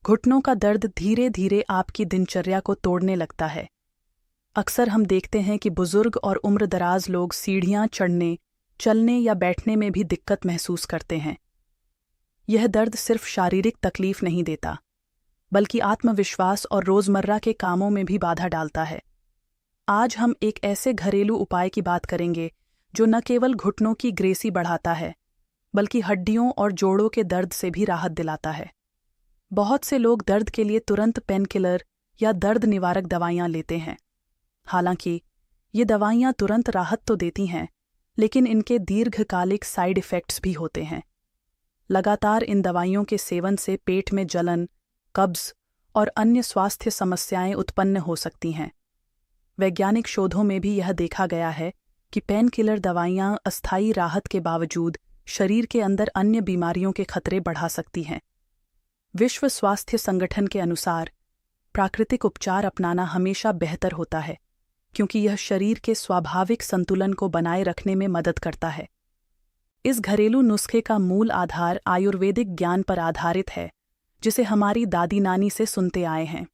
घुटनों का दर्द धीरे धीरे आपकी दिनचर्या को तोड़ने लगता है। अक्सर हम देखते हैं कि बुजुर्ग और उम्रदराज लोग सीढ़ियां चढ़ने, चलने या बैठने में भी दिक्कत महसूस करते हैं। यह दर्द सिर्फ शारीरिक तकलीफ नहीं देता, बल्कि आत्मविश्वास और रोजमर्रा के कामों में भी बाधा डालता है। आज हम एक ऐसे घरेलू उपाय की बात करेंगे जो न केवल घुटनों की ग्रेसी बढ़ाता है, बल्कि हड्डियों और जोड़ों के दर्द से भी राहत दिलाता है। बहुत से लोग दर्द के लिए तुरंत पेन किलर या दर्द निवारक दवाइयां लेते हैं। हालांकि ये दवाइयां तुरंत राहत तो देती हैं, लेकिन इनके दीर्घकालिक साइड इफ़ेक्ट्स भी होते हैं। लगातार इन दवाइयों के सेवन से पेट में जलन, कब्ज और अन्य स्वास्थ्य समस्याएं उत्पन्न हो सकती हैं। वैज्ञानिक शोधों में भी यह देखा गया है कि पेन किलर दवाइयां अस्थायी राहत के बावजूद शरीर के अंदर अन्य बीमारियों के खतरे बढ़ा सकती हैं। विश्व स्वास्थ्य संगठन के अनुसार प्राकृतिक उपचार अपनाना हमेशा बेहतर होता है, क्योंकि यह शरीर के स्वाभाविक संतुलन को बनाए रखने में मदद करता है। इस घरेलू नुस्खे का मूल आधार आयुर्वेदिक ज्ञान पर आधारित है, जिसे हमारी दादी नानी से सुनते आए हैं।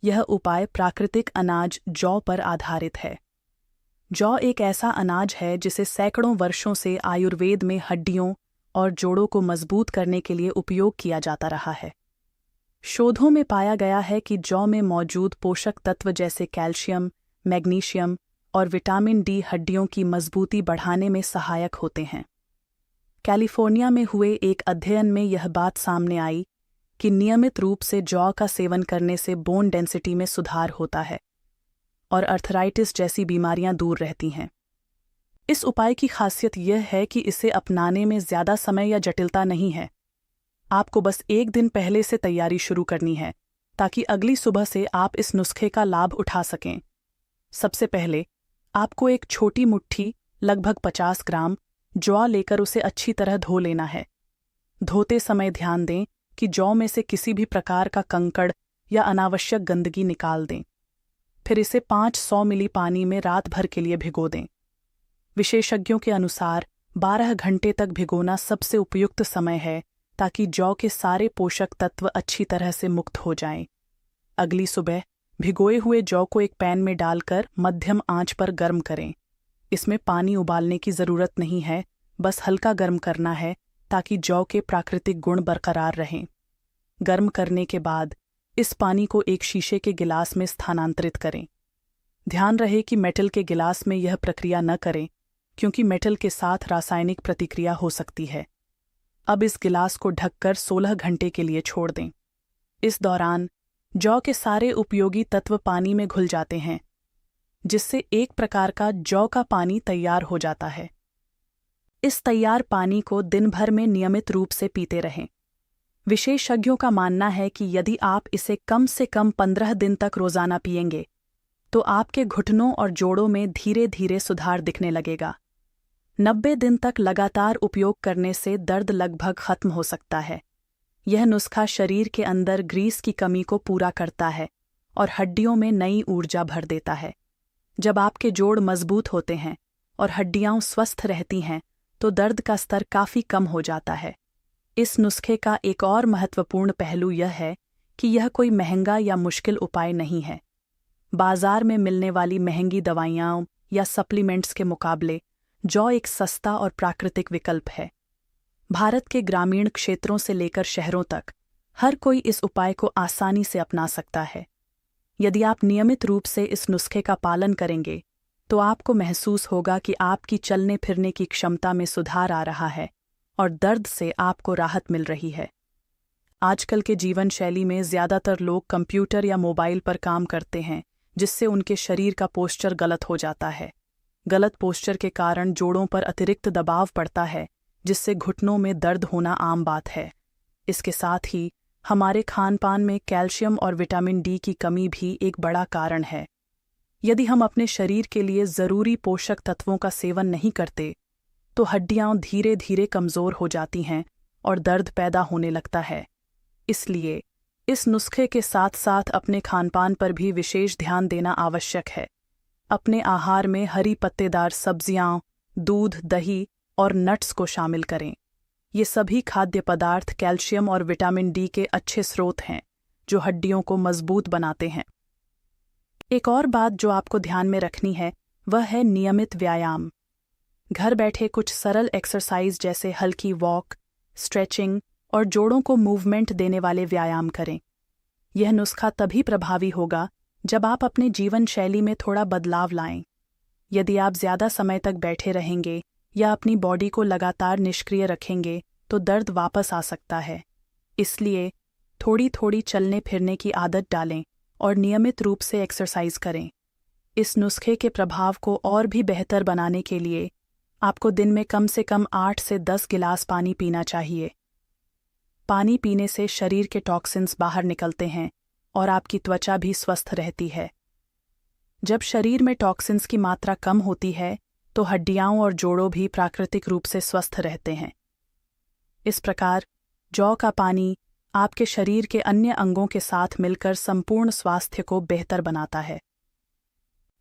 यह उपाय प्राकृतिक अनाज जौ पर आधारित है। जौ एक ऐसा अनाज है जिसे सैकड़ों वर्षों से आयुर्वेद में हड्डियों और जोड़ों को मजबूत करने के लिए उपयोग किया जाता रहा है। शोधों में पाया गया है कि जौ में मौजूद पोषक तत्व जैसे कैल्शियम, मैग्नीशियम और विटामिन डी हड्डियों की मजबूती बढ़ाने में सहायक होते हैं। कैलिफोर्निया में हुए एक अध्ययन में यह बात सामने आई कि नियमित रूप से जौ का सेवन करने से बोन डेंसिटी में सुधार होता है और अर्थराइटिस जैसी बीमारियां दूर रहती हैं। इस उपाय की खासियत यह है कि इसे अपनाने में ज़्यादा समय या जटिलता नहीं है। आपको बस एक दिन पहले से तैयारी शुरू करनी है, ताकि अगली सुबह से आप इस नुस्खे का लाभ उठा सकें। सबसे पहले आपको एक छोटी मुट्ठी लगभग 50 ग्राम जौ लेकर उसे अच्छी तरह धो लेना है। धोते समय ध्यान दें कि जौ में से किसी भी प्रकार का कंकड़ या अनावश्यक गंदगी निकाल दें। फिर इसे 500 मिली पानी में रात भर के लिए भिगो दें। विशेषज्ञों के अनुसार 12 घंटे तक भिगोना सबसे उपयुक्त समय है, ताकि जौ के सारे पोषक तत्व अच्छी तरह से मुक्त हो जाएं। अगली सुबह भिगोए हुए जौ को एक पैन में डालकर मध्यम आंच पर गर्म करें। इसमें पानी उबालने की ज़रूरत नहीं है, बस हल्का गर्म करना है ताकि जौ के प्राकृतिक गुण बरकरार रहें। गर्म करने के बाद इस पानी को एक शीशे के गिलास में स्थानांतरित करें। ध्यान रहे कि मेटल के गिलास में यह प्रक्रिया न करें, क्योंकि मेटल के साथ रासायनिक प्रतिक्रिया हो सकती है। अब इस गिलास को ढककर 16 घंटे के लिए छोड़ दें। इस दौरान जौ के सारे उपयोगी तत्व पानी में घुल जाते हैं, जिससे एक प्रकार का जौ का पानी तैयार हो जाता है। इस तैयार पानी को दिन भर में नियमित रूप से पीते रहें। विशेषज्ञों का मानना है कि यदि आप इसे कम से कम 15 दिन तक रोजाना पिएंगे, तो आपके घुटनों और जोड़ों में धीरे धीरे सुधार दिखने लगेगा। 90 दिन तक लगातार उपयोग करने से दर्द लगभग खत्म हो सकता है। यह नुस्खा शरीर के अंदर ग्रीस की कमी को पूरा करता है और हड्डियों में नई ऊर्जा भर देता है। जब आपके जोड़ मजबूत होते हैं और हड्डियां स्वस्थ रहती हैं, तो दर्द का स्तर काफ़ी कम हो जाता है। इस नुस्खे का एक और महत्वपूर्ण पहलू यह है कि यह कोई महंगा या मुश्किल उपाय नहीं है। बाजार में मिलने वाली महंगी दवाइयाँ या सप्लीमेंट्स के मुकाबले जौ एक सस्ता और प्राकृतिक विकल्प है। भारत के ग्रामीण क्षेत्रों से लेकर शहरों तक हर कोई इस उपाय को आसानी से अपना सकता है। यदि आप नियमित रूप से इस नुस्खे का पालन करेंगे, तो आपको महसूस होगा कि आपकी चलने फिरने की क्षमता में सुधार आ रहा है और दर्द से आपको राहत मिल रही है। आजकल के जीवन शैली में ज़्यादातर लोग कंप्यूटर या मोबाइल पर काम करते हैं, जिससे उनके शरीर का पोस्चर गलत हो जाता है। गलत पोस्चर के कारण जोड़ों पर अतिरिक्त दबाव पड़ता है, जिससे घुटनों में दर्द होना आम बात है। इसके साथ ही हमारे खान पान में कैल्शियम और विटामिन डी की कमी भी एक बड़ा कारण है। यदि हम अपने शरीर के लिए ज़रूरी पोषक तत्वों का सेवन नहीं करते, तो हड्डियां धीरे धीरे कमज़ोर हो जाती हैं और दर्द पैदा होने लगता है। इसलिए इस नुस्खे के साथ साथ अपने खानपान पर भी विशेष ध्यान देना आवश्यक है। अपने आहार में हरी पत्तेदार सब्जियां, दूध, दही और नट्स को शामिल करें। ये सभी खाद्य पदार्थ कैल्शियम और विटामिन डी के अच्छे स्रोत हैं जो हड्डियों को मजबूत बनाते हैं। एक और बात जो आपको ध्यान में रखनी है वह है नियमित व्यायाम। घर बैठे कुछ सरल एक्सरसाइज जैसे हल्की वॉक, स्ट्रेचिंग और जोड़ों को मूवमेंट देने वाले व्यायाम करें। यह नुस्खा तभी प्रभावी होगा जब आप अपने जीवन शैली में थोड़ा बदलाव लाएं। यदि आप ज़्यादा समय तक बैठे रहेंगे या अपनी बॉडी को लगातार निष्क्रिय रखेंगे तो दर्द वापस आ सकता है। इसलिए थोड़ी थोड़ी चलने फिरने की आदत डालें और नियमित रूप से एक्सरसाइज करें। इस नुस्खे के प्रभाव को और भी बेहतर बनाने के लिए आपको दिन में कम से कम 8 से 10 गिलास पानी पीना चाहिए। पानी पीने से शरीर के टॉक्सिन्स बाहर निकलते हैं और आपकी त्वचा भी स्वस्थ रहती है। जब शरीर में टॉक्सिन्स की मात्रा कम होती है तो हड्डियां और जोड़ों भी प्राकृतिक रूप से स्वस्थ रहते हैं। इस प्रकार जौ का पानी आपके शरीर के अन्य अंगों के साथ मिलकर संपूर्ण स्वास्थ्य को बेहतर बनाता है।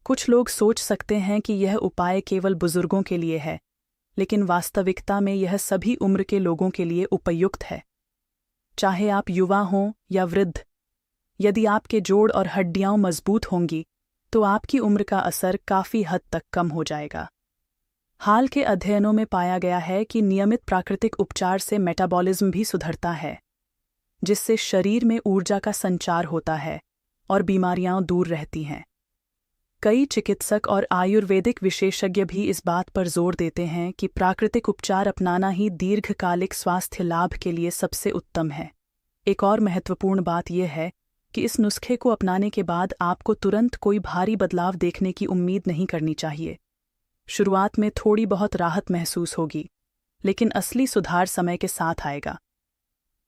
कुछ लोग सोच सकते हैं कि यह उपाय केवल बुजुर्गों के लिए है, लेकिन वास्तविकता में यह सभी उम्र के लोगों के लिए उपयुक्त है। चाहे आप युवा हों या वृद्ध, यदि आपके जोड़ और हड्डियां मजबूत होंगी तो आपकी उम्र का असर काफ़ी हद तक कम हो जाएगा। हाल के अध्ययनों में पाया गया है कि नियमित प्राकृतिक उपचार से मेटाबॉलिज्म भी सुधरता है, जिससे शरीर में ऊर्जा का संचार होता है और बीमारियां दूर रहती हैं। कई चिकित्सक और आयुर्वेदिक विशेषज्ञ भी इस बात पर जोर देते हैं कि प्राकृतिक उपचार अपनाना ही दीर्घकालिक स्वास्थ्य लाभ के लिए सबसे उत्तम है। एक और महत्वपूर्ण बात यह है कि इस नुस्खे को अपनाने के बाद आपको तुरंत कोई भारी बदलाव देखने की उम्मीद नहीं करनी चाहिए। शुरुआत में थोड़ी बहुत राहत महसूस होगी, लेकिन असली सुधार समय के साथ आएगा।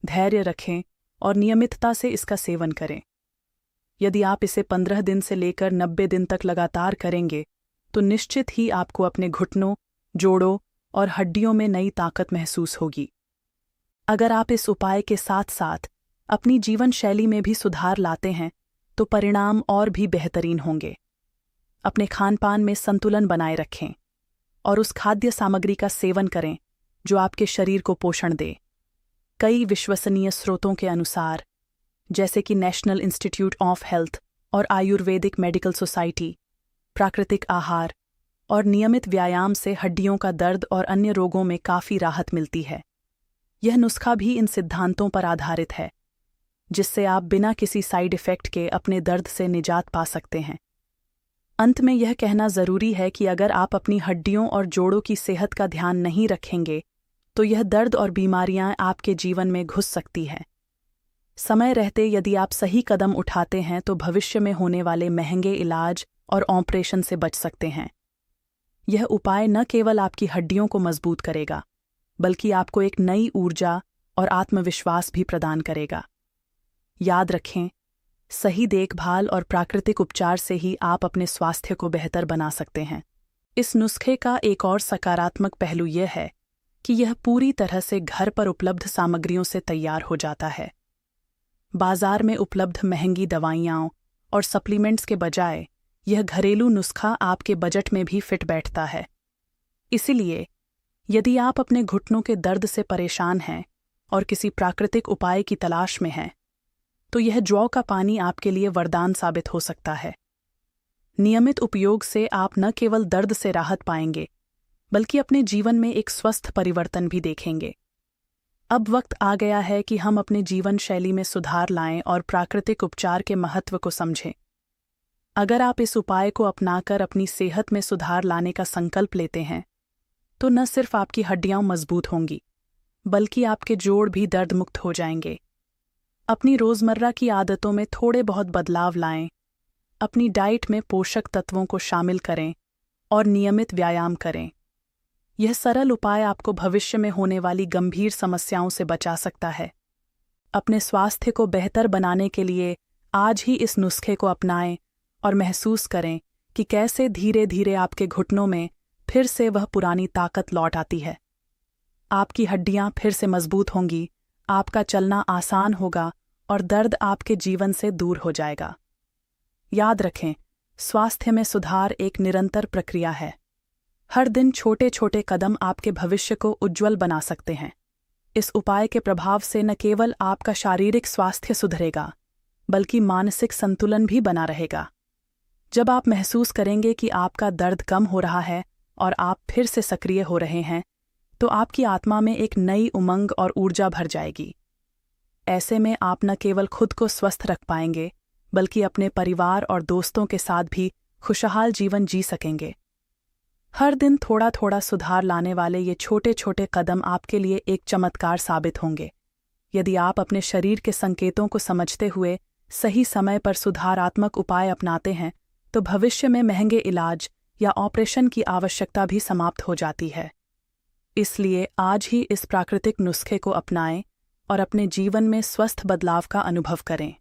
धैर्य रखें और नियमितता से इसका सेवन करें। यदि आप इसे 15 दिन से लेकर 90 दिन तक लगातार करेंगे तो निश्चित ही आपको अपने घुटनों, जोड़ों और हड्डियों में नई ताकत महसूस होगी। अगर आप इस उपाय के साथ साथ अपनी जीवन शैली में भी सुधार लाते हैं तो परिणाम और भी बेहतरीन होंगे। अपने खानपान में संतुलन बनाए रखें और उस खाद्य सामग्री का सेवन करें जो आपके शरीर को पोषण दे। कई विश्वसनीय स्रोतों के अनुसार, जैसे कि नेशनल इंस्टीट्यूट ऑफ हेल्थ और आयुर्वेदिक मेडिकल सोसाइटी, प्राकृतिक आहार और नियमित व्यायाम से हड्डियों का दर्द और अन्य रोगों में काफ़ी राहत मिलती है। यह नुस्खा भी इन सिद्धांतों पर आधारित है, जिससे आप बिना किसी साइड इफ़ेक्ट के अपने दर्द से निजात पा सकते हैं। अंत में यह कहना ज़रूरी है कि अगर आप अपनी हड्डियों और जोड़ों की सेहत का ध्यान नहीं रखेंगे तो यह दर्द और बीमारियां आपके जीवन में घुस सकती हैं। समय रहते यदि आप सही कदम उठाते हैं तो भविष्य में होने वाले महंगे इलाज और ऑपरेशन से बच सकते हैं। यह उपाय न केवल आपकी हड्डियों को मजबूत करेगा, बल्कि आपको एक नई ऊर्जा और आत्मविश्वास भी प्रदान करेगा। याद रखें, सही देखभाल और प्राकृतिक उपचार से ही आप अपने स्वास्थ्य को बेहतर बना सकते हैं। इस नुस्खे का एक और सकारात्मक पहलू यह है कि यह पूरी तरह से घर पर उपलब्ध सामग्रियों से तैयार हो जाता है। बाजार में उपलब्ध महंगी दवाइयाँ और सप्लीमेंट्स के बजाय यह घरेलू नुस्खा आपके बजट में भी फिट बैठता है। इसीलिए यदि आप अपने घुटनों के दर्द से परेशान हैं और किसी प्राकृतिक उपाय की तलाश में हैं, तो यह जौ का पानी आपके लिए वरदान साबित हो सकता है। नियमित उपयोग से आप न केवल दर्द से राहत पाएंगे, बल्कि अपने जीवन में एक स्वस्थ परिवर्तन भी देखेंगे। अब वक्त आ गया है कि हम अपने जीवन शैली में सुधार लाएं और प्राकृतिक उपचार के महत्व को समझें। अगर आप इस उपाय को अपनाकर अपनी सेहत में सुधार लाने का संकल्प लेते हैं, तो न सिर्फ आपकी हड्डियां मजबूत होंगी, बल्कि आपके जोड़ भी दर्द मुक्त हो जाएंगे। अपनी रोज़मर्रा की आदतों में थोड़े बहुत बदलाव लाएं, अपनी डाइट में पोषक तत्वों को शामिल करें और नियमित व्यायाम करें। यह सरल उपाय आपको भविष्य में होने वाली गंभीर समस्याओं से बचा सकता है। अपने स्वास्थ्य को बेहतर बनाने के लिए आज ही इस नुस्खे को अपनाएं और महसूस करें कि कैसे धीरे धीरे आपके घुटनों में फिर से वह पुरानी ताकत लौट आती है। आपकी हड्डियां फिर से मजबूत होंगी, आपका चलना आसान होगा और दर्द आपके जीवन से दूर हो जाएगा। याद रखें, स्वास्थ्य में सुधार एक निरंतर प्रक्रिया है। हर दिन छोटे छोटे कदम आपके भविष्य को उज्ज्वल बना सकते हैं। इस उपाय के प्रभाव से न केवल आपका शारीरिक स्वास्थ्य सुधरेगा, बल्कि मानसिक संतुलन भी बना रहेगा। जब आप महसूस करेंगे कि आपका दर्द कम हो रहा है और आप फिर से सक्रिय हो रहे हैं, तो आपकी आत्मा में एक नई उमंग और ऊर्जा भर जाएगी। ऐसे में आप न केवल खुद को स्वस्थ रख पाएंगे, बल्कि अपने परिवार और दोस्तों के साथ भी खुशहाल जीवन जी सकेंगे। हर दिन थोड़ा थोड़ा सुधार लाने वाले ये छोटे छोटे कदम आपके लिए एक चमत्कार साबित होंगे। यदि आप अपने शरीर के संकेतों को समझते हुए सही समय पर सुधारात्मक उपाय अपनाते हैं, तो भविष्य में महंगे इलाज या ऑपरेशन की आवश्यकता भी समाप्त हो जाती है। इसलिए आज ही इस प्राकृतिक नुस्खे को अपनाएं और अपने जीवन में स्वस्थ बदलाव का अनुभव करें।